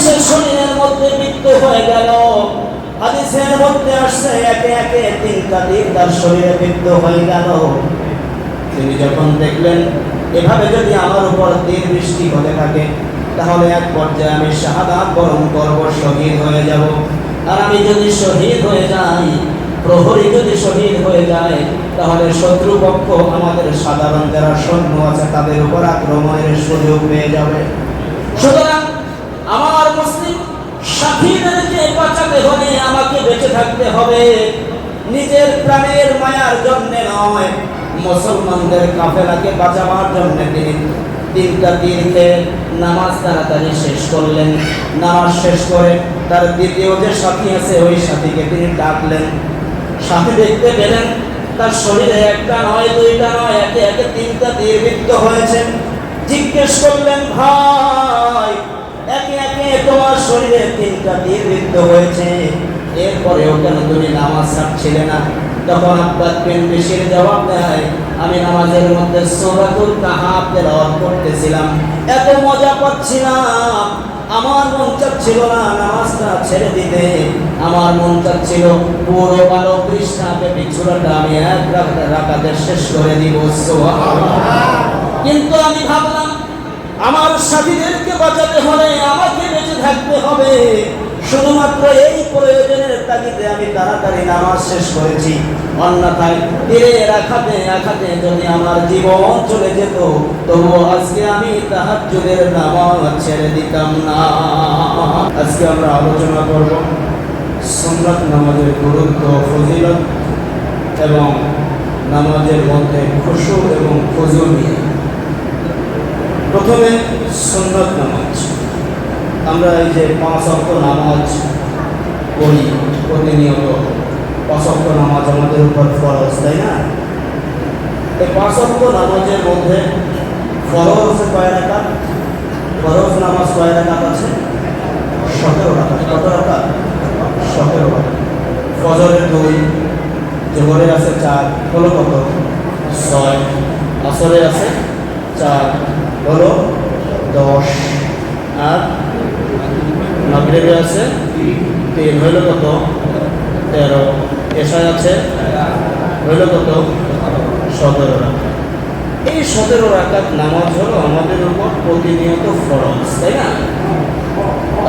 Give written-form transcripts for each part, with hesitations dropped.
সে শরীরের মধ্যে মৃত্যু হয়ে গেল। হাদিসের মধ্যে আসছে একে একে তিনটা তীর তার শরীরে মৃত্যু হয়ে গেল। তিনি যখন দেখলেন এভাবে যদি আমার উপর তীর বৃষ্টি হতে থাকে, তাহলে এক পর্যায়ে আমি শাহাদাত বরণ করব, শহীদ হয়ে যাব। আর আমি যদি শহীদ হয়ে যাই, প্রহরী যদি শহীদ হয়ে যায়, তাহলে শত্রুপক্ষ আমাদের সাধারণ যারা সৈন্য আছে তাদের উপর আক্রমণের সুযোগ পেয়ে যাবে। সুতরাং আমার মুসলিম সাথীদেরকে বাঁচাতে হলে আমাকে বেঁচে থাকতে হবে, নিজের প্রাণের মায়ার জন্য নয়, মুসলমানদের কাফেলাকে বাঁচাবার জন্য তিনি তিনটা তীর খেয়ে নামাজ তাড়াতাড়ি শেষ করলেন। নামাজ শেষ করে তার দ্বিতীয় যে সাথী আছে ওই সাথীকে তিনি ডাকলেন। সাথী দেখতে পেলেন তার শরীরে একটা নয়, দুইটা নয়, একে একে তিনটা তীর বিদ্ধ হয়েছে। জিজ্ঞেস করলেন, ভাই একে একে তোমার শরীরে তিনটা তীর বিদ্ধ হয়েছে, এরপরেও কেন তুমি নামাজ ছাড়ছিলে না? তখন আব্বাস বিন বিশির জবাব দেয়, আমি নামাজের মধ্যে সূরাতুল কাহাফ তেলাওয়াত করতেছিলাম, এত মজা পাচ্ছিলাম, আমার মন চাচ্ছিল না নামাজটা ছেড়ে দিতে, আমার মন চাচ্ছিল পুরো 12 পৃষ্ঠাব্যাপী সূরাটা আমি এক রাকাতে শেষ করে দিব। সুবহানাল্লাহ। কিন্তু আমি ভাবলাম আমার সাথীদেরকে বাঁচাতে হলে আমাকে বেঁচে থাকতে হবে, শুধুমাত্র এই প্রয়োজনের তাগিদে আমি তাড়াতাড়ি নামাজ শেষ করেছি, অন্যথায় তীরের আঘাতে আঘাতে যদি আমার জীবন চলে যেত, তবুও আজকে আমি তাহাজ্জুদের নামাজ ছেড়ে দিতাম না। আজকে আমরা আলোচনা করব সুন্নাত নামাজের গুরুত্ব, ফজিলত এবং নামাজের মধ্যে খুশু এবং খুজু নিয়ে। প্রথমে সুন্নাত নামাজ। আমরা এই যে 5 ওয়াক্ত নামাজ পড়ি প্রতিনিয়ত, 5 ওয়াক্ত নামাজ আমাদের উপর ফরজ, তাই না? এই 5 ওয়াক্ত নামাজের মধ্যে ফরজ কয় রাকাত? ফরজ নামাজ কয় রাকাত আছে? 17 রাকাত। কত রাকাত? 17 রাকাত। ফজরের 2, জোহরে আছে 4, হলো কত? 6। আসরে আছে 4, হলো 10। আর মাগরিবে আছে 3, হইল কত? 13। এশায় আছে হইল কত? 17 রাকাত। এই 17 রাকাত নামাজ হলো আমাদের উপর প্রতিনিয়ত ফরজ, তাই না?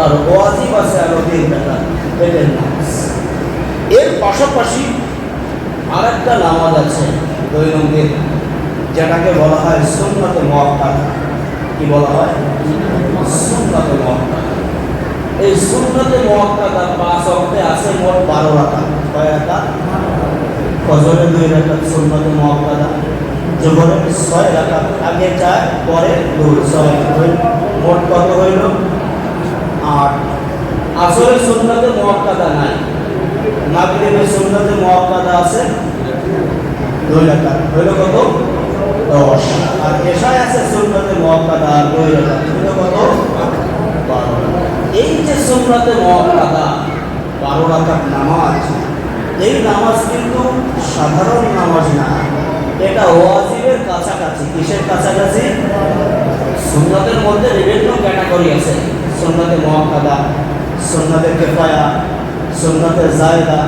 আর ওয়াজিব আছে আরো 3 রাকাত, পেটের নামাজ। এর পাশাপাশি আর একটা নামাজ আছে দৈনন্দিন, যেটাকে বলা হয় সুন্নাতে মুআক্কাদা। কি বলা হয়? সুন্নাতে মুআক্কাদা। এই সুন্নাতে মুআক্কাদা 5 ওয়াক্তে আছে মোট 12 রাকাত। কয় রাকাত? ফজরে 2 রাকাত সুন্নাতে মুআক্কাদা, জোহরে 6 রাকাত, আগে 4 পরে 2, 6, মোট কত হইল? 8। আসরে সুন্নাতে মুআক্কাদা নাই, মাগরিবে সুন্নাতে মুআক্কাদা আছে 2 রাকাত, হইল কত? 10। আর এশায় আছে সুন্নাতে মুআক্কাদা 2 রাকাত, হইল কত? 12। এই যে সুন্নাতে মুআক্কাদা 12 রাকাত নামাজ, এই নামাজ কিন্তু সাধারণ নামাজ না, এটা ওয়াজিবের কাছাকাছি। কিসের কাছাকাছি? সুন্নাতের মধ্যে বিভিন্ন ক্যাটাগরি আছে, সুন্নাতে মুআক্কাদা, সুন্নাতে কিফায়া, সুন্নাতে জায়েদা।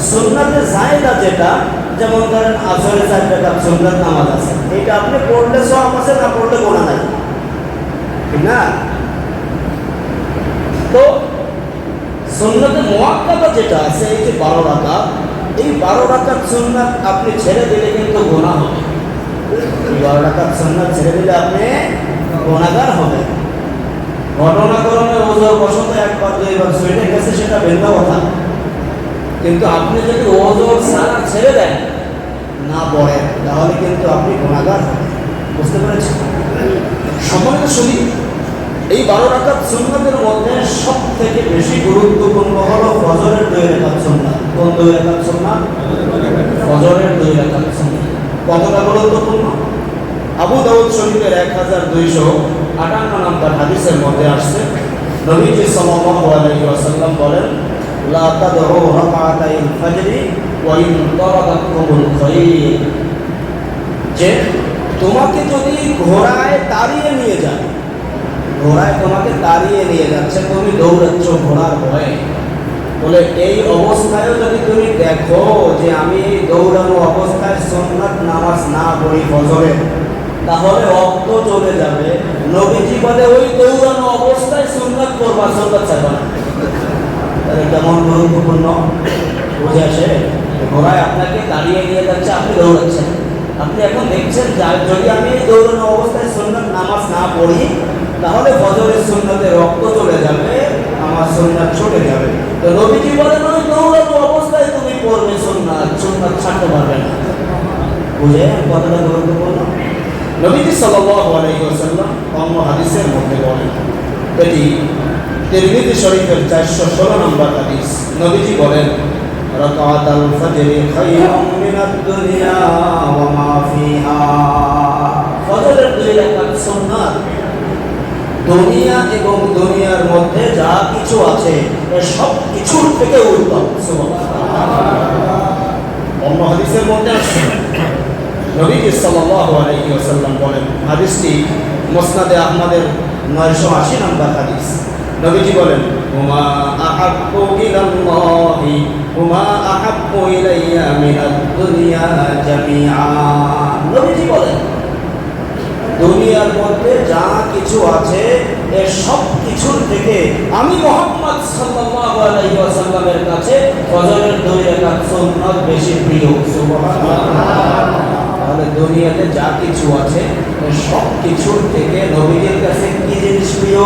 সুন্নাতে জায়েদা যেটা, যেমন ধরেন আসরে 4 রাকাত সুন্নাত নামাজ আছে, এটা আপনি পড়লে সওয়াব আছে, না পড়লে গুনাহ নাই, ঠিক না? তো সুন্নাতে মুআক্কাদা যেটা আছে, এই যে 12 রাকাত, এই 12 রাকাত সুন্নাত আপনি ছেড়ে দিলে কিন্তু গুনাহ হবে। এই 12 রাকাত সুন্নাত ছেড়ে দিলে আপনি গুনাহগার হবেন। ঘটনাক্রমে ওযর বশত একবার 2বার ছুটে গেছে, সেটা ভিন্ন কথা, কিন্তু আপনি যদি ওযর ছাড়া ছেড়ে দেন, না পড়েন, তাহলে কিন্তু আপনি গুনাহগার হবেন। বুঝতে পেরেছেন? সম্মানিত শুনি, এই 12 রাকাত সুন্নাতের মধ্যে সবথেকে বেশি গুরুত্বপূর্ণ হলো ফজরের 2 রাকাত সুন্নাত। কোন 2 রাকাত সুন্নাত? ফজরের 2 রাকাত সুন্নাত। কতটা গুরুত্বপূর্ণ? আবু দাউদ শরীফের 1258 নম্বর হাদিসের মধ্যে আসছে, নবীজি সাল্লাল্লাহু আলাইহি ওয়াসাল্লাম বলেন, লা তাদউ রাকাতাইল ফজরি ওয়া ইন তারাকাতুমুল খায়র, যে তোমাকে যদি ঘোড়ায় তাড়িয়ে নিয়ে যায়, ঘোড়ায় তোমাকে তাড়িয়ে নিয়ে যাচ্ছে, তুমি দৌড়াচ্ছ ঘোড়ার ভয়ে। বলে এই অবস্থায়ও যদি তুমি দেখো যে আমি এই দৌড়ানো অবস্থায় সুন্নাত নামাজ না পড়ি ফজরে, তাহলে রক্ত চলে যাবে। নবীজি বলে ওই দৌড়ানো অবস্থায় সুন্নাত করবা, সুন্নাত ছাড়বা না। তাহলে কেমন গুরুত্বপূর্ণ বুঝে আসে? ঘোড়ায় আপনাকে দাঁড়িয়ে নিয়ে যাচ্ছে, আপনি দৌড়াচ্ছেন। আপনি এখন দেখছেন যে যদি আমি এই দৌড়ানো অবস্থায় সুন্নাত নামাজ না পড়ি, তাহলে ফজরের সুন্নাতে রক্ত চলে যাবে, আমার সুন্নাত ছুটে যাবে। তো নবীজি বলেন ওই দৌড়ানো অবস্থায় তুমি পড়বে সুন্নাত, সুন্নাত ছাড়তে পারবে না। বুঝে কতটা গুরুত্বপূর্ণ? নবীজি সাল্লাল্লাহু আলাইহি ওয়াসাল্লাম অন্য হাদিসের মধ্যে বলেন, এটি তিরমিজি শরীফের 416 নম্বর হাদিস। নবীজি বলেন, রাকাতাল ফজরি খায়রুম মিনাদ দুনিয়া ওয়া মা ফিহা। ফজরের 2 রাকাত সুন্নাত দুনিয়া এবং দুনিয়ার মধ্যে যা কিছু আছে এর সব কিছুর থেকে উত্তম। সুবহানাল্লাহ। অন্য হাদিসের মধ্যে আছে নবীজি সাল্লাল্লাহু আলাইহি ওয়াসাল্লাম বলেন, হাদিসটি মুসনাদে আহমদের 980 নম্বর হাদিস। নবীজি বলেন, হুমা আহাব্বু ইলাল্লাহি হুমা আহাব্বু ইলাইয়া মিনাদ দুনিয়া জামিআ। নবীজি বলেন, দুনিয়ার মধ্যে যা কিছু আছে এর সব কিছুর থেকে আমি মুহাম্মদ সাল্লাল্লাহু আলাইহি ওয়াসাল্লামের কাছে ফজরের 2 রাকাত সুন্নাত বেশি প্রিয়। সুবহানাল্লাহ। তাহলে দুনিয়াতে যা কিছু আছে এর সব কিছুর থেকে নবীজির কাছে কি জিনিস প্রিয়?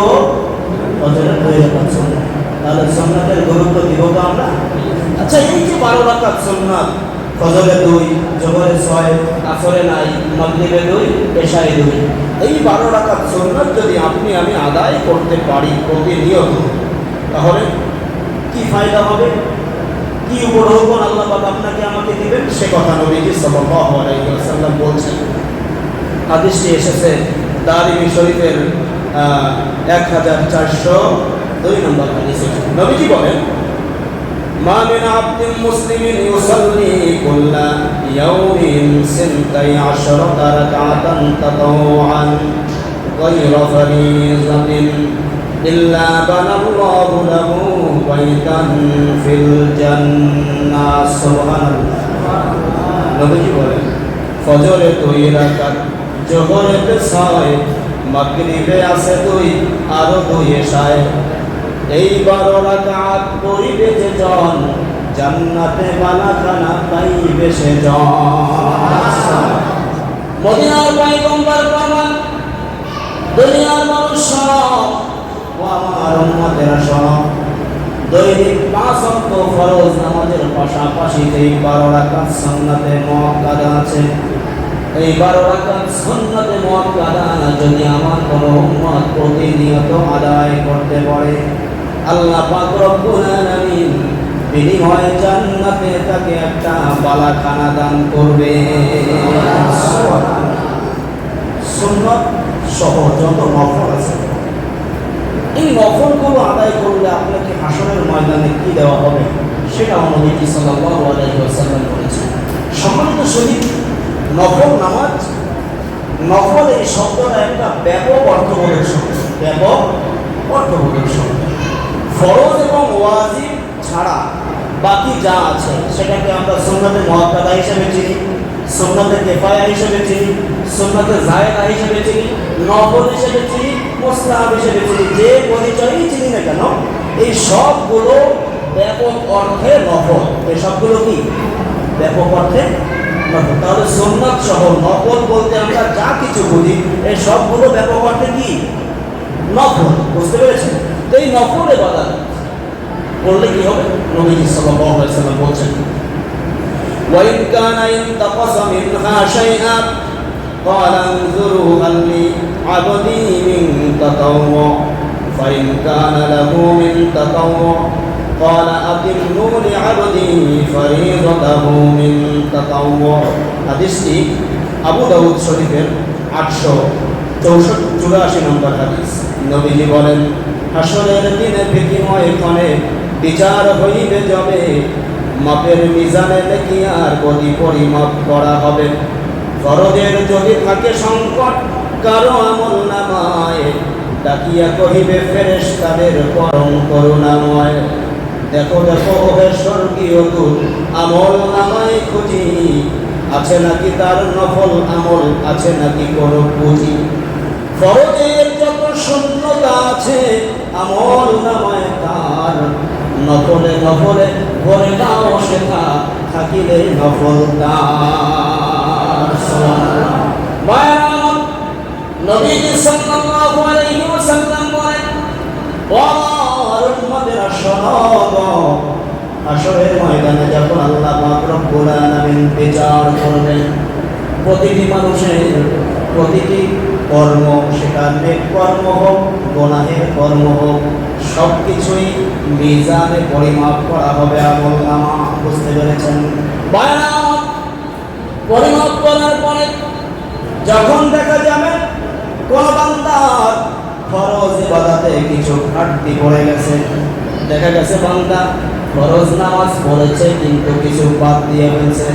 ফজরের 2 রাকাত সুন্নাত। তাহলে সুন্নাতের গুরুত্ব দিব তো আমরা। আচ্ছা, এই যে 12 রাকাত সুন্নাত, ফজরে 2, জোহরে 6, আসরে নাই, মাগরিবে 2, এশায় 2, এই 12 রাকাত সুন্নাত যদি আপনি আমি আদায় করতে পারি প্রতিনিয়ত, তাহলে কি ফায়দা হবে, কি উপঢৌকন আল্লাহ পাক আপনাকে আমাকে দিবেন, সে কথা নবীজি সাল্লাল্লাহু আলাইহি ওয়াসাল্লাম বলছেন। হাদিসটি এসেছে দারিমি শরীফের 1402 নম্বর হাদিসে। নবীজি বলেন, মা মিন আবদিন মুসলিমিন ইউসাল্লি কুল্লা ইয়াউমিন 12 রাকাতান তাতাওয়ান গায়রা ফারিযাতিন ইল্লা বানাল্লাহু লাহু বাইতান ফিল জান্নাহ। সুবহানাল্লাহ। নবীজি বলেন, ফজরে 2 রাকাত, জোহরে 6, মাগরিবে আছে 2, আরো 2 এশায়, এই 12 রাকাত পড়িবে যে জন, জান্নাতে বালাখানা পাইবে সে জন। মদিনার পয়গম্বর প্রমাণ, দুনিয়ার মানুষ সব ও আমার উম্মতেরা সব দৈনিক 5 ওয়াক্ত ফরজ নামাজের পাশাপাশি এই 12 রাকাত সুন্নাতে মুআক্কাদা আছে। এই 12 রাকাত সুন্নাতে মুআক্কাদা যদি আমার কোনো উম্মত প্রতিনিয়ত আদায় করতে পারে, আল্লাহ পাক রব্বুল আলামিন বিনিময়ে জান্নাতে তাকে একটা বালাখানা দান করবে। সুন্নাত সহ যত নফল আছে, এই নফলগুলো আদায় করলে আপনাকে হাসরের ময়দানে কি দেওয়া হবে সেটাও নবী সাল্লাল্লাহু আলাইহি ওয়াসাল্লাম বলেছেন। সম্মানিত শহীদ, নফল নামাজ, নফল এই শব্দটা একটা ব্যাপক অর্থবোধক শব্দ, ব্যাপক অর্থবোধক শব্দ। ফরজ এবং ওয়াজিব ছাড়া বাকি যা আছে সেটাকে আমরা সুন্নাতে মুআক্কাদা হিসেবে চিনি, সুন্নাতে কিফায়া হিসেবে চিনি, সুন্নাতে জায়েদা হিসেবে চিনি, নফল হিসেবে চিনি, মুস্তাহাব হিসেবে চিনি। যে পরিচয়ই চিনি না কেন, এই সবগুলো ব্যাপক অর্থে নফল। এই সবগুলো কি ব্যাপক অর্থে নফল। তাহলে সুন্নাত সহ নফল বলতে আমরা যা কিছু বুঝি এই সবগুলো ব্যাপক অর্থে কি নফল। বুঝতে পেরেছেন? তো এই নফল ইবাদত করলে কি হবে? নবীজি সাল্লাল্লাহু আলাইহি ওয়াসাল্লাম বলেছেন, ওয়া ইন কানা ইনতাকাসা মিনহা শাইআন ক্বালা আনজুরু হাল লি আবদি মিন তাতাওয়ু ফা ইন কানা লাহু মিন তাতাওয়ু ক্বালা আতিম্মু লি আবদি ফরিদাতাহু মিন তাতাওয়ু। হাদিসটি আবু দাউদ শরীফের 884 নম্বর হাদিস। নবীজি বলেন, হাসরের দিনে বিকিময় ক্ষণে বিচার হইবে যাবে, মাপের মিজানে নেকি আর গতি পরিমাপ করা হবে। ফরজের যদি থাকে সংকট কারো আমল নামায়, ডাকিয়া কহিবে ফেরেশতাদের পরম করুণাময়, দেখো দেখো ওহে স্বর্গীয় দূত, আমল নামায় খুঁজি, আছে নাকি তার নফল আমল, আছে নাকি কোনো পুঁজি। ফরজের যত শূন্যতা আছে আমল নামায় তার, নফলে নফলে ভরে নাও শেখা, থাকিলে নফল তার। সুবহানাল্লাহ। নবীজি সাল্লাল্লাহু আলাইহি ওয়াসাল্লাম বলেন, ও আমার উম্মতেরা শোনো, হাশরের ময়দানে যখন আল্লাহ পাক রব্বুল আলামিন বিচার করবেন, প্রতিটি মানুষের প্রতিটি কর্ম, সেটা নেক কর্ম হোক, গুনাহের কর্ম হোক, সব কিছুই মিজানে পরিমাপ করা হবে আমলনামা। বুঝতে পেরেছেন? পরিমাপ করার পরে যখন দেখা যাবে কোন বান্দার ফরজ ইবাদতে কিছু ঘাটতি পড়ে গেছে, দেখা গেছে বান্দা ফরজ নামাজ পড়েছে কিন্তু কিছু বাদ দিয়ে ফেলছে,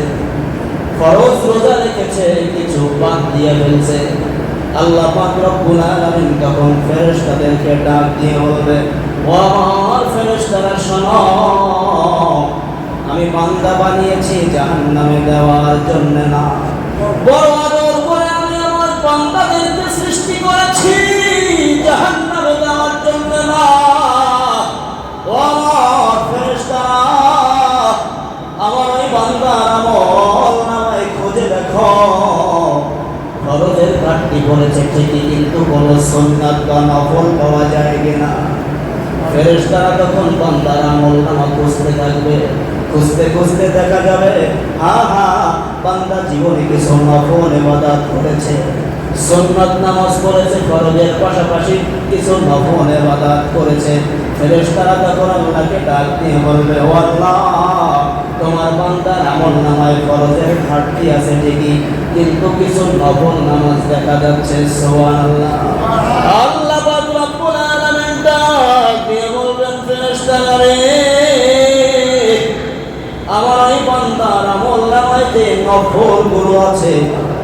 ফরজ রোজা রেখেছে কিছু বাদ দিয়ে ফেলছে, আল্লাহ পাক রব্বুল আলামিন তখন ফেরেশতাদেরকে ডাক দিয়ে বলবে, ও আমার ফেরেশতারা শোনো, আমি বান্দা বানিয়েছি জাহান্নামে দেওয়ার জন্য না, বড় আদর করে আমি আমার বান্দাদেরকে সৃষ্টি করেছি জাহান্নামে দেওয়ার জন্য না। ও আমার ফেরেশতারা, আমার ওই বান্দার আমল নামায় খুঁজে দেখো, ফরজের ঘাটতি পড়েছে ঠিকই কিন্তু কোনো সুন্নাত বা নফল পাওয়া যায় কিনা। ফেরেশতারা তখন বান্দার আমল নামা খুঁজতে থাকবে, খুঁজতে খুঁজতে দেখা যাবে বান্দা জীবনে কিছু নফল ইবাদত করেছে, সুন্নাত নামাজ পড়েছে, ফরজের পাশাপাশি কিছু নফল ইবাদত করেছে। ফেরেশতারা তখন আল্লাহকে ডাক দিয়ে বলবে, ও আল্লাহ, তোমার বান্দার আমল নামায় ফরজের ঘাটতি আছে ঠিকই কিন্তু কিছু নফল নামাজ দেখা যাচ্ছে। সুবহানাল্লাহ। আল্লাহ পাক রব্বুল আলামিন ডাক দিয়ে বলবেন, ফেরেশতারা রে, আমার এই বান্দার আমল নামায় যে নফল গুলো আছে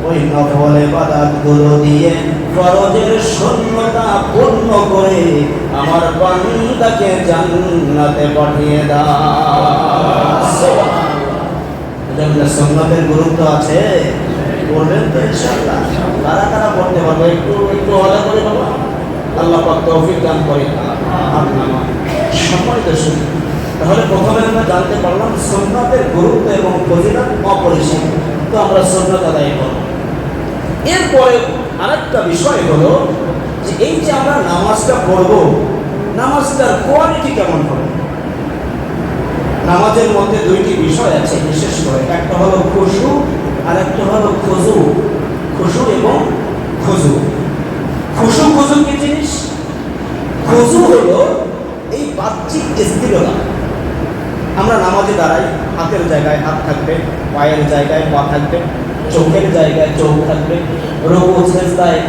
ওই নফল ইবাদত গুলো দিয়ে ফরজের শূন্যতা পূর্ণ করে আমার বান্দাকে জান্নাতে পাঠিয়ে দাও। সুন্নতের গুরুত্ব আছে, বলবেন তো ইনশাআল্লাহ। কারা কারা পড়তে পারবে একটু একটু হলে করে বাবা, আল্লাহ পাক তৌফিক দান করে। সম্মানিত শুনি, তাহলে প্রথমে আমরা জানতে পারলাম সুন্নতের গুরুত্ব এবং ফজিলত অপরিসীম, তো আমরা সুন্নত আদায় করব। এরপরে আরেকটা বিষয় হলো যে এই যে আমরা নামাজটা পড়ব, নামাজটার কোয়ালিটি কেমন হবে। নামাজের মধ্যে দুইটি বিষয় আছে বিশেষ করে, একটা হলো খুশু আর একটা হলো খুজু। খুশু এবং খুজু। খুশু খুজু কি জিনিস? খুজু হলো এই বাহ্যিক স্থিরতা। আমরা নামাজে দাঁড়াই, হাতের জায়গায় হাত থাকবে, পায়ের জায়গায় পা থাকবে, চোখের জায়গায় চোখ থাকবে, রুকু সিজদায়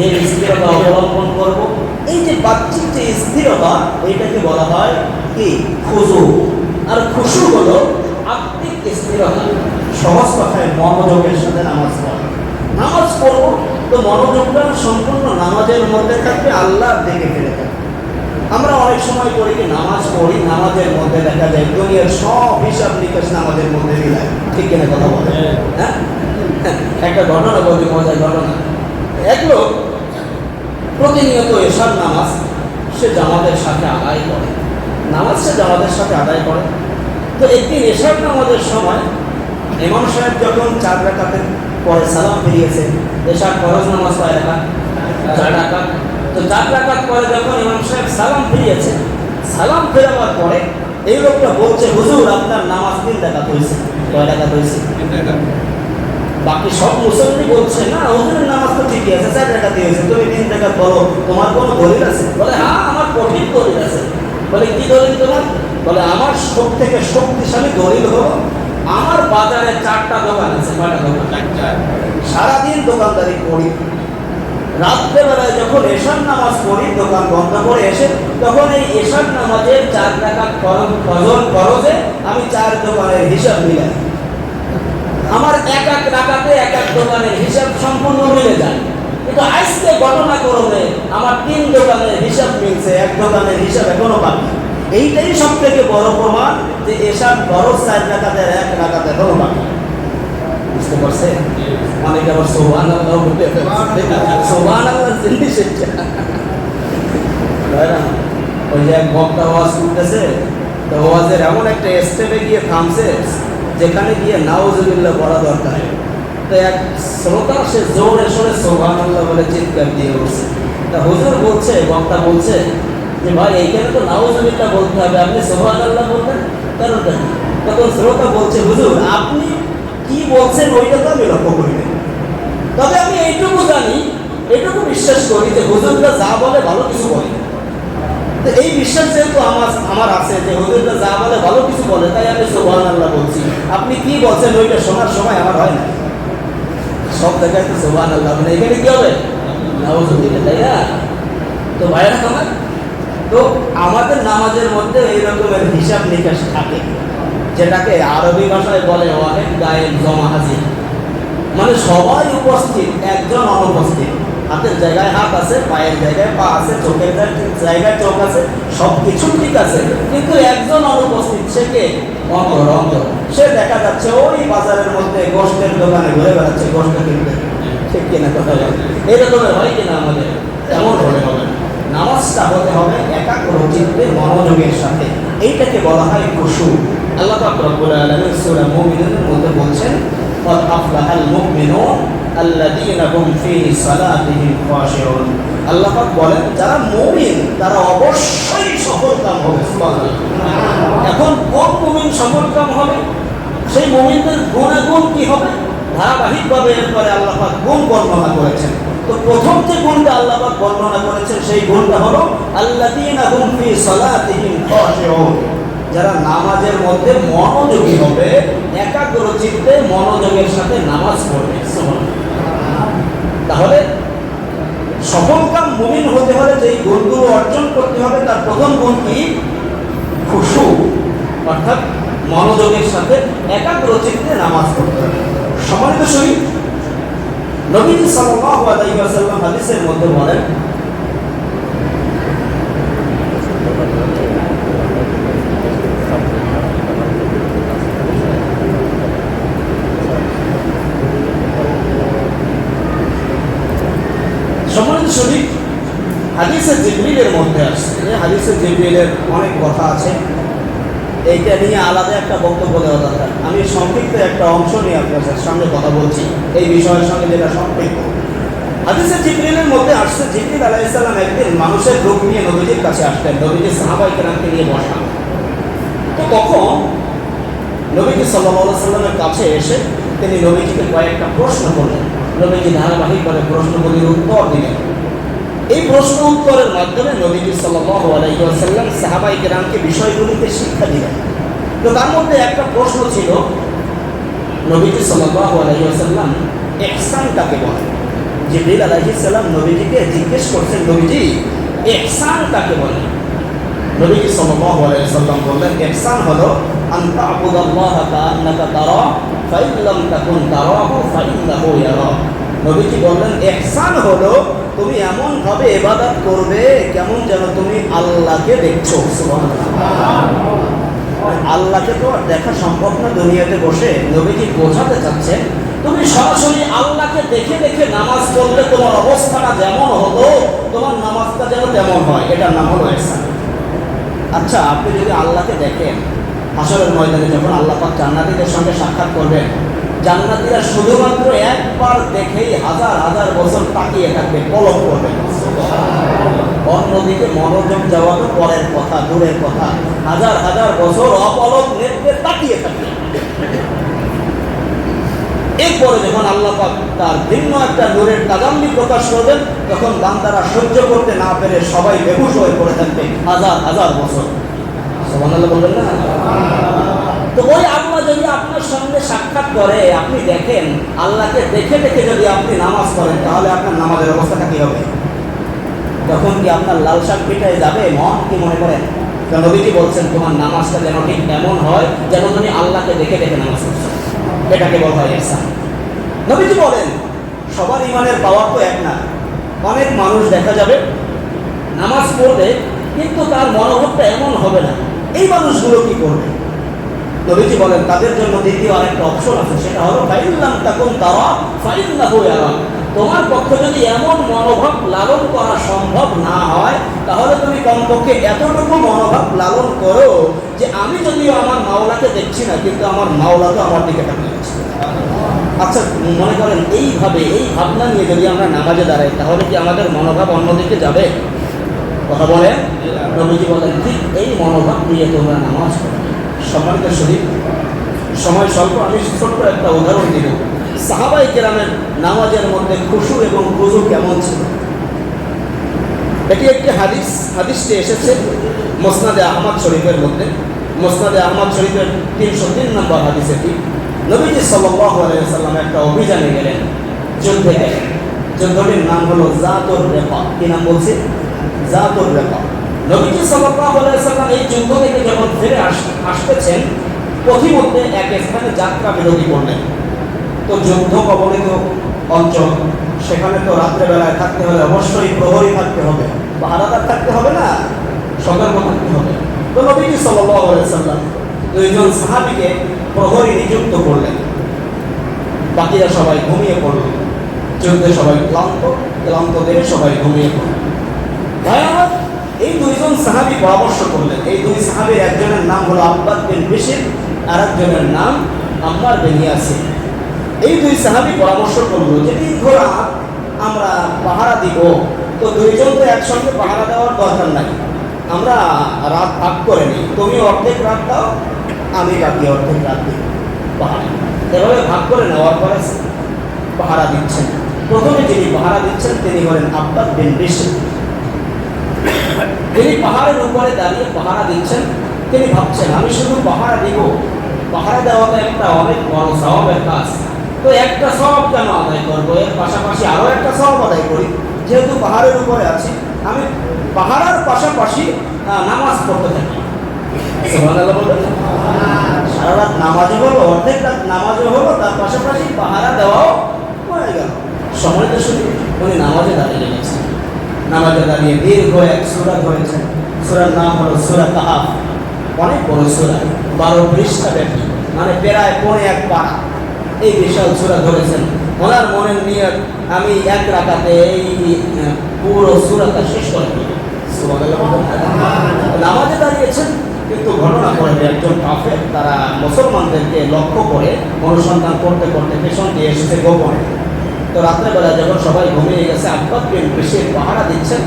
এই স্থিরতা অবলম্বন করব। এই যে বাহ্যিক যে স্থিরতা, এইটাকে বলা হয় কি? খুজু। আর খুশু হলো আত্মিক স্থিরতা। সহজ কথায় মনোযোগের সাথে নামাজ পড়া। নামাজ পড়বো তো মনোযোগটা সম্পূর্ণ নামাজের মধ্যে থাকবে, আল্লাহর দিকে ফিরে থাকবে। আমরা অনেক সময় করি কি, নামাজ পড়ি, নামাজের মধ্যে দেখা যায় দুনিয়ার সব হিসাব নিকাশ নামাজের মধ্যে মিলায়। ঠিক কিনা কথা বলে? হ্যাঁ, একটা ঘটনা বলতে, মজার ঘটনা। এক লোক প্রতিনিয়ত এশার নামাজ সে জামাতের সাথে আদায় করে, নামাজ সে জামাতের সাথে আদায় করে। তো একদিন এশার নামাজের সময় ইমাম সাহেব যখন 4 রাকাতের পরে সালাম ফিরিয়েছে, এশার ফরজ নামাজ 4 রাকাত, 4 রাকাত, তো 4 রাকাত পরে যখন ইমাম সাহেব সালাম ফিরিয়েছে, সালাম ফেরাবার পরে এই লোকটা বলছে, হুজুর আপনার নামাজ 3 রাকাত হয়েছে। কয় রাকাত হয়েছে? 3 রাকাত। বাকি সব মুসল্লি বলছে, না হুজুরের নামাজ তো ঠিকই আছে, 4 রাকাতই হয়েছে, তুমি 3 রাকাত বলো, তোমার কোনো দলিল আছে? বলে, হ্যাঁ আমার কঠিন দলিল আছে। বলে, কি দলিল তোমার? বলে, আমার সব থেকে শক্তিশালী দলিল হলো আমার বাজারে 4টা দোকান আছে। কয়টা দোকান? 4টা। সারাদিন দোকানদারি করি, রাত্রেবেলায় যখন এশার নামাজ পড়ি, দোকান বন্ধ করে এসে তখন এই এশার নামাজের 4 রাকাত ফরজে আমি 4 দোকানের হিসাব মিলাই। আমার এক এক রাকাতে এক এক দোকানের হিসাব সম্পূর্ণ মিলে যায়। কিন্তু আজকে ঘটনাক্রমে আমার 3 দোকানের হিসাব মিলছে, 1 দোকানের হিসাব এখনো বাকি। এইটাই সব থেকে বড় প্রমাণ যে এসব বড় 4 রাকাতের 1 রাকাত এখনো বাকি। বুঝতে পারছে? অনেকে আবার সুবহানাল্লাহ বলতে সুবহানাল্লাহ জিনিস এটা ওই যে এক বক্তা ওয়াজ করতেছে, তো ওয়াজের এমন একটা স্টেপে গিয়ে থামছে যেখানে গিয়ে নাউজুবিল্লাহ পড়া দরকার। তো এক শ্রোতা সে জোরে সোরে সুবহানাল্লাহ বলে চিৎকার দিয়ে উঠছে। তা হুজুর বলছে, বক্তা বলছে যে ভাই এইখানে তো নাউজুবিল্লাহ বলতে হবে, আপনি সুবহানাল্লাহ বলবেন কারণটা কি? তখন শ্রোতা বলছে, হুজুর আপনি কি বলছেন ওইটা তো আমি লক্ষ্য করি না, তবে আমি এইটুকু জানি, এইটুকু বিশ্বাস করি যে হুজুররা যা বলে ভালো কিছু বলে। তো এই বিশ্বাস যেহেতু আমার আছে যে হুজুররা যা বলে ভালো কিছু বলে, তাই আমি সুবহানাল্লাহ বলছি। আপনি কি বলছেন ওইটা শোনার সময় আমার হয় না, সব জায়গায় তো সুবহানাল্লাহ মানে এখানে কি হবে নাউজুবিল্লাহ, তাই না? তো ভাইরা আমার, তো আমাদের নামাজের মধ্যে এই রকমের হিসাব নিকাশ থাকে, যেটাকে আরবি ভাষায় বলে ওয়াহেদ গায়েব জমা হাজির, মানে সবাই উপস্থিত, একজন অনুপস্থিত। হাতের জায়গায় হাত আছে, পায়ের জায়গায় পা আছে, চোখের জায়গায় চোখ আছে, সব কিছু ঠিক আছে, কিন্তু একজন অনুপস্থিত। সে কে? অন্তর। সে দেখা যাচ্ছে ওই বাজারের মধ্যে গোশতের দোকানে ঘুরে বেড়াচ্ছে, গোশত কিনতে। ঠিক কিনা কথা বলে? এরকমের হয় কিনা আমাদের? এমন হলে হবে না। নামাজটা হতে হবে একাগ্র চিত্তে, মনোযোগের সাথে। এইটাকে বলা হয় খুশু। আল্লাহ পাক রব্বুল আলামিন সূরা মুমিনুনের মধ্যে বলছেন, قد أفلح المؤمنون الذين هم في صلاتهم خاشعون। আল্লাহ পাক বলেন যারা মুমিন তারা অবশ্যই সফলকাম হবে। সুবহানাল্লাহ। এখন কোন মুমিন সফলকাম হবে? সেই মুমিনদের গুণাগুণ কি হবে? ধারাবাহিকভাবে এরপরে আল্লাহ পাক গুণ বর্ণনা করেছেন। তো প্রথম যে গুণটা আল্লাহ পাক বর্ণনা করেছেন সেই গুণটা হলো আল্লাযীনা হুম ফি সালাতিহিম খাশিউন, যারা নামাজের মধ্যে মনোযোগী হবে, একাগ্র চিত্তে মনোযোগের সাথে নামাজ পড়বে। তাহলে সফলকাম মুমিন হতে হলে যেই গুণগুলো অর্জন করতে হবে, তার প্রথম গুণ কি? খুশু, অর্থাৎ মনোযোগের সাথে একাগ্র চিত্তে নামাজ পড়তে হবে। সম্মানিত শরীফ, নবীজি সাল্লাল্লাহু আলাইহি ওয়াসাল্লাম হাদিসের মধ্যে বলেন, সম্মানিত শরীফ, হাদিসে জিবরিলের মধ্যে আসছে, হাদিসে জিবরিলের অনেক কথা আছে, এইটা নিয়ে আলাদা একটা বক্তব্য দেওয়া দরকার। আমি সংক্ষিপ্ত একটা অংশ নিয়ে আপনাদের সামনে কথা বলছি এই বিষয়ের সঙ্গে, যেটা সম্পৃক্ত। হাদিসে জিবরিলের মধ্যে আসছে, জিবরিল আলাইহিস সালাম একদিন মানুষের রূপ নিয়ে নবীজির কাছে আসতেন, নবীজি সাহাবায়ে কেরামকে নিয়ে বসা। তো তখন নবীজি সাল্লাল্লাহু আলাইহি সাল্লামের কাছে এসে তিনি নবীজিকে কয়েকটা প্রশ্ন করলেন। নবীজি ধারাবাহিকভাবে প্রশ্নগুলির উত্তর দিলেন। এই প্রশ্ন উত্তরের মাধ্যমে নবীজি সাল্লাল্লাহু আলাইহি ওয়াসাল্লাম সাহাবায়ে কেরামকে বিষয়গুলিতে শিক্ষা দিলেন। তো তার মধ্যে একটা প্রশ্ন ছিল, নবীজি সাল্লাল্লাহু আলাইহি ওয়াসাল্লাম ইহসান কাকে বলে? জিবরিল আলাইহিস সালাম নবীজিকে জিজ্ঞেস করছেন, নবীজি ইহসান কাকে বলে? নবীজি সাল্লাল্লাহু আলাইহি ওয়াসাল্লাম বললেন, ইহসান হলো আন তা'বুদাল্লাহা কাআন্নাকা তারাহু ফাইন লাম তাকুন তারাহু ফাইন্নাহু ইয়ারাক। নবীজি বললেন ইহসান হলো তুমি এমন ভাবে ইবাদত করবে কেমন যেন তুমি আল্লাহকে দেখছো। সুবহানাল্লাহ। আল্লাহকে তো দেখা সম্ভব না দুনিয়াতে বসে। নবীজি বোঝাতে চাচ্ছেন তুমি সরাসরি আল্লাহকে দেখে দেখে নামাজ পড়লে তোমার অবস্থাটা যেমন হতো, তোমার নামাজটা যেন তেমন হয়। এটার নাম হলো ইহসান। আচ্ছা, আপনি যদি আল্লাহকে দেখেন হাশরের ময়দানে, যখন আল্লাহ পাক জান্নাতীদের সঙ্গে সাক্ষাৎ করবেন, জান্নাতীরা শুধুমাত্র একবার দেখেই হাজার হাজার বছর তাকিয়ে থাকবে, পলক করবে। অন্যদিকে মনোযোগ যাওয়া তো পরের কথা, দূরের কথা। হাজার হাজার বছর অপলক নেত্রে তাকিয়ে থাকবে। এরপরে যখন আল্লাহ পাক তার ভিন্ন একটা নূরের তাজাম্মি প্রকাশ করবেন, তখন বান্দারা সহ্য করতে না পেরে সবাই বেহুশ হয়ে পড়ে থাকবে হাজার হাজার বছর। সুবহানাল্লাহ বলবেন না? তো ওই আল্লাহ যদি আপনার সঙ্গে সাক্ষাৎ করে, আপনি দেখেন, আল্লাহকে দেখে দেখে যদি আপনি নামাজ পড়েন, তাহলে আপনার নামাজের অবস্থাটা কি হবে? তখন কি আপনার লাল শাক পিঠায় যাবে? মন কি মনে করেন? কারণ নবীজি বলছেন তোমার নামাজটা যেন ঠিক এমন হয় যেন তুমি আল্লাহকে দেখে দেখে নামাজ পড়ছো। এটাকে বলা হয় ইহসান। নবীজি বলেন সবার ইমানের পাওয়ার তো এক না। অনেক মানুষ দেখা যাবে নামাজ পড়বে কিন্তু তার মনোভাবটা এমন হবে না। এই মানুষগুলো কি করবে? নবীজি বলেন তাদের জন্য দ্বিতীয় আরেকটা অপশন আছে, সেটা হলো ফাইল্লাম তাকুন তারা ফাইল্লাহু ইয়ারা। তোমার পক্ষে যদি এমন মনোভাব লালন করা সম্ভব না হয়, তাহলে তুমি কমপক্ষে এতটুকু মনোভাব লালন করো যে আমি যদিও আমার মাওলাকে দেখছি না, কিন্তু আমার মাওলা তো আমার দিকে তাকিয়ে আছে। আচ্ছা, মনে করেন এইভাবে এই ভাবনা নিয়ে যদি আমরা নামাজে দাঁড়াই, তাহলে কি আমাদের মনোভাব অন্যদিকে যাবে? কথা বলে নবীজি বলেন ঠিক এই মনোভাব নিয়ে তোমরা নামাজ পড়ো। সম্মানিত শরীফ, সময় স্বল্প, আমি ছোট্ট একটা উদাহরণ দিব। সাহাবায়ে কেরামের নামাজের মধ্যে খুশু এবং খুজু কেমন ছিল? এটি একটি হাদিসটি এসেছে মুসনাদে আহমদ শরীফের মধ্যে। মুসনাদে আহমদ শরীফের 303 নম্বর হাদিস এটি। নবীজি সাল্লাল্লাহু আলাইহি ওয়াসাল্লাম একটা অভিযানে গেলেন, যুদ্ধে গেলেন। যুদ্ধটির নাম হলো জাতুর রিকা। কি নাম বলছি? জাতুর রিকা। নবীজি সাল্লাল্লাহু আলাইহি ওয়াসাল্লাম এই যুদ্ধ থেকে যখন ফিরে আসতেছেন, পথিমধ্যে এক স্থানে যাত্রা বিরতি করলেন। তো যুদ্ধ কবলিত অঞ্চল, সেখানে তো রাত্রেবেলায় থাকতে হলে অবশ্যই প্রহরী থাকতে হবে, পাহারাদার থাকতে হবে না, সতর্ক থাকতে হবে। তো নবীজি সাল্লাল্লাহু আলাইহি ওয়াসাল্লাম দুইজন সাহাবীকে প্রহরী নিযুক্ত করলেন। বাকিরা সবাই ঘুমিয়ে পড়ল। যুদ্ধে সবাই ক্লান্ত দেহে সবাই ঘুমিয়ে পড়ল। এই দুইজন সাহাবী পরামর্শ করলেন। এই দুই সাহাবীর একজনের নাম হলো আব্বাদ বিন বিশর, আর একজনের নাম আম্মার বিন ইয়াসির। এই দুই সাহাবী পরামর্শ করলো যে দীর্ঘ রাত আমরা পাহারা দিব, তো দুইজন তো একসঙ্গে পাহারা দেওয়ার দরকার নাই, আমরা রাত ভাগ করে নিই। তুমি অর্ধেক রাত দাও, আমি বাকি অর্ধেক রাত দিই পাহারা। এভাবে ভাগ করে নেওয়ার পরে পাহারা দিচ্ছেন। প্রথমে যিনি পাহারা দিচ্ছেন তিনি হলেন আব্বাদ বিন বিশর। তিনি পাহাড়ের উপরে দাঁড়িয়ে পাহারা দিচ্ছেন। তিনি ভাবছেন আমি শুধু পাহারা দিব, পাহারা দেওয়াটা একটা অনেক বড় সওয়াবের কাজ, তো একটা সওয়াব কেন আদায় করবো, এর পাশাপাশি আরও একটা সওয়াব আদায় করি। যেহেতু পাহাড়ের উপরে আছি, আমি পাহারার পাশাপাশি নামাজ পড়তে থাকি। সারা রাত নামাজও হলো, অর্ধেক রাত নামাজও হলো, তার পাশাপাশি পাহারা দেওয়াও হয়ে গেল। সময়টা শুধু উনি নামাজে দাঁড়িয়ে গেছেন। নামাজে দাঁড়িয়ে দীর্ঘ এক সূরা ধরেছেন। সূরার নাম হলো সূরা কাহাফ। অনেক বড় সূরা, 12 পৃষ্ঠা ব্যাপী, মানে প্রায় পৌনে এক পারা। এই বিশাল সূরা ধরেছেন। ওনার মনের নিয়ত আমি এক রাকাতে এই পুরো সূরাটা শেষ করে দেব। নামাজে দাঁড়িয়েছেন, কিন্তু ঘটনা করে একজন কাফের তারা মুসলমানদেরকে লক্ষ্য করে অনুসন্ধান করতে করতে পেছন দিয়ে এসেছে গোপনে। তো রাত্রেবেলা যখন সবাই ঘুমিয়ে গেছে, আব্বাদ বিন বিশর পাহারা দিচ্ছেন,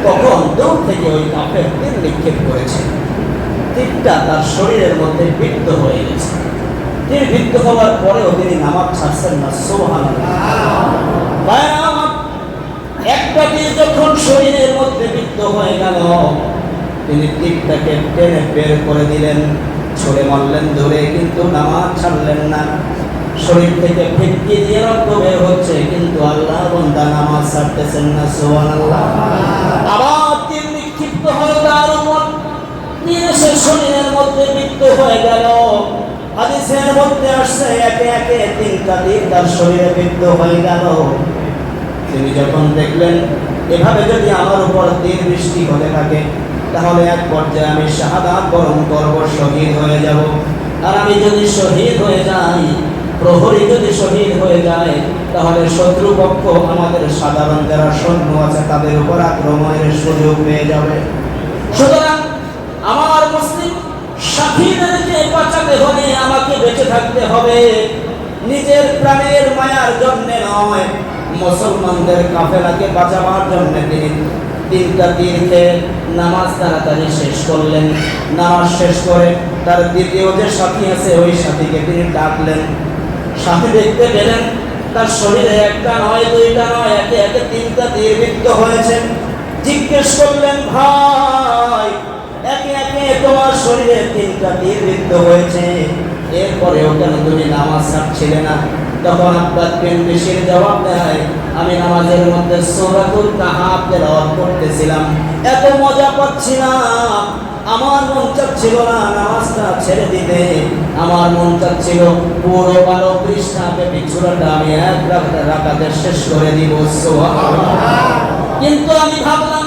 তখন দূর থেকে ওই কাফের তীর নিক্ষেপ করেছে। তীরটা তার শরীরের মধ্যে বিদ্ধ হয়ে গেছে। তীর বিদ্ধ হওয়ার পরেও তিনি নামাজ ছাড়ছেন না। সুবহানাল্লাহ। একটা তীর যখন শরীরের মধ্যে বিদ্ধ হয়ে গেল, তিনি তীরটাকে টেনে বের করে দিলেন, ছুঁড়ে মারলেন ধরে, কিন্তু নামাজ ছাড়লেন না। শরীর থেকে ফিটকি দিয়ে রক্ত বের হচ্ছে, কিন্তু আল্লাহ বান্দা নামাজ ছাড়তেছেন না। সুবহানাল্লাহ। আবার তীর নিক্ষিপ্ত হয়ে তার উপর, তীর শরীরের মধ্যে বিদ্ধ হয়ে গেল। হাদিসের মধ্যে আসছে একে একে 3টা তীর তার শরীরে বিদ্ধ হয়ে গেল। তিনি যখন দেখলেন এভাবে যদি আমার উপর তীর বৃষ্টি হতে থাকে, তাহলে এক পর্যায়ে আমি শাহাদাত বরণ করব, শহীদ হয়ে যাব। আর আমি যদি শহীদ হয়ে যাই, প্রহরী যদি শহীদ হয়ে যায়, তাহলে শত্রুপক্ষ আমাদের সাধারণ যারা সৈন্য আছে তাদের উপর আক্রমণের সুযোগ পেয়ে যাবে। সুতরাং আমার মুসলিম সাথীদেরকে বাঁচাতে হলে আমাকে বেঁচে থাকতে হবে, নিজের প্রাণের মায়ার জন্য নয়, মুসলমানদের কাফেলাকে বাঁচাবার জন্য। তিনি 3টা তীরকে নামাজ তাড়াতাড়ি শেষ করলেন। নামাজ শেষ করে তার দ্বিতীয় যে সাথী আছে ওই সাথীকে তিনি ডাকলেন। সাথী দেখতে পেলেন তার শরীরে একটা নয়, 2টা নয়, একে একে 3টা তীর বিদ্ধ হয়েছে। জিজ্ঞেস করলেন, ভাই একে একে তোমার শরীরে 3টা তীর বিদ্ধ হয়েছে, এরপরেও কেন তুমি নামাজ ছাড়ছিলে না? তখন আব্বাদ বিন বিশর জবাব দেয়, আমি নামাজের মধ্যে সূরাতুল কাহাফ তেলাওয়াত করতেছিলাম, এত মজা পাচ্ছিলাম, আমার মন চাচ্ছিল না নামাজটা ছেড়ে দিতে। আমার মন চাচ্ছিল পুরো 12 পৃষ্ঠা ব্যাপী সূরাটা আমি এক রাকাতে শেষ করে দিব। সুবহানাল্লাহ। কিন্তু আমি ভাবলাম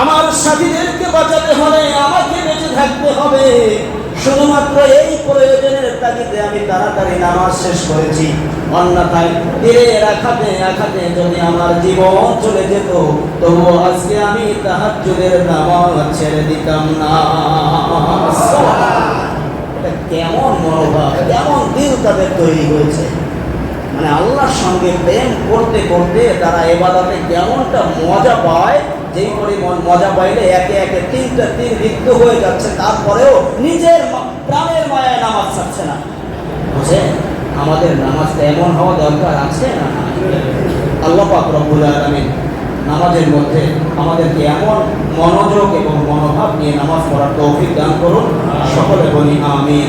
আমার সাথীদেরকে বাঁচাতে হলে আমাকে বেঁচে থাকতে হবে। শুধুমাত্র এই প্রয়োজনের তাগিদে আমি তাড়াতাড়ি নামাজ শেষ করেছি। অন্যথায় তীরের আঘাতে যদি আমার জীবন চলে যেত, তবুও আজকে আমি তাহাজ্জুদের নামাজ ছেড়ে দিতাম না। এটা কেমন মনোভাব, কেমন দিল তাদের তৈরি হয়েছে। মানে আল্লাহর সঙ্গে প্রেম করতে করতে তারা ইবাদতে কেমনটা মজা পায়, যেই পরিমাণ মজা পাইলে একে একে তিনটা তীর বিদ্ধ হয়ে যাচ্ছে, তারপরেও নিজের প্রাণের মায়ায় নামাজ ছাড়ছে না। বুঝে আমাদের নামাজটা এমন হওয়া দরকার আছে না? আল্লাহ পাক রব্বুল আলামিন নামাজের মধ্যে আমাদেরকে এমন মনোযোগ এবং মনোভাব নিয়ে নামাজ পড়ার তৌফিক দান করুন। সকলে বলি আমিন।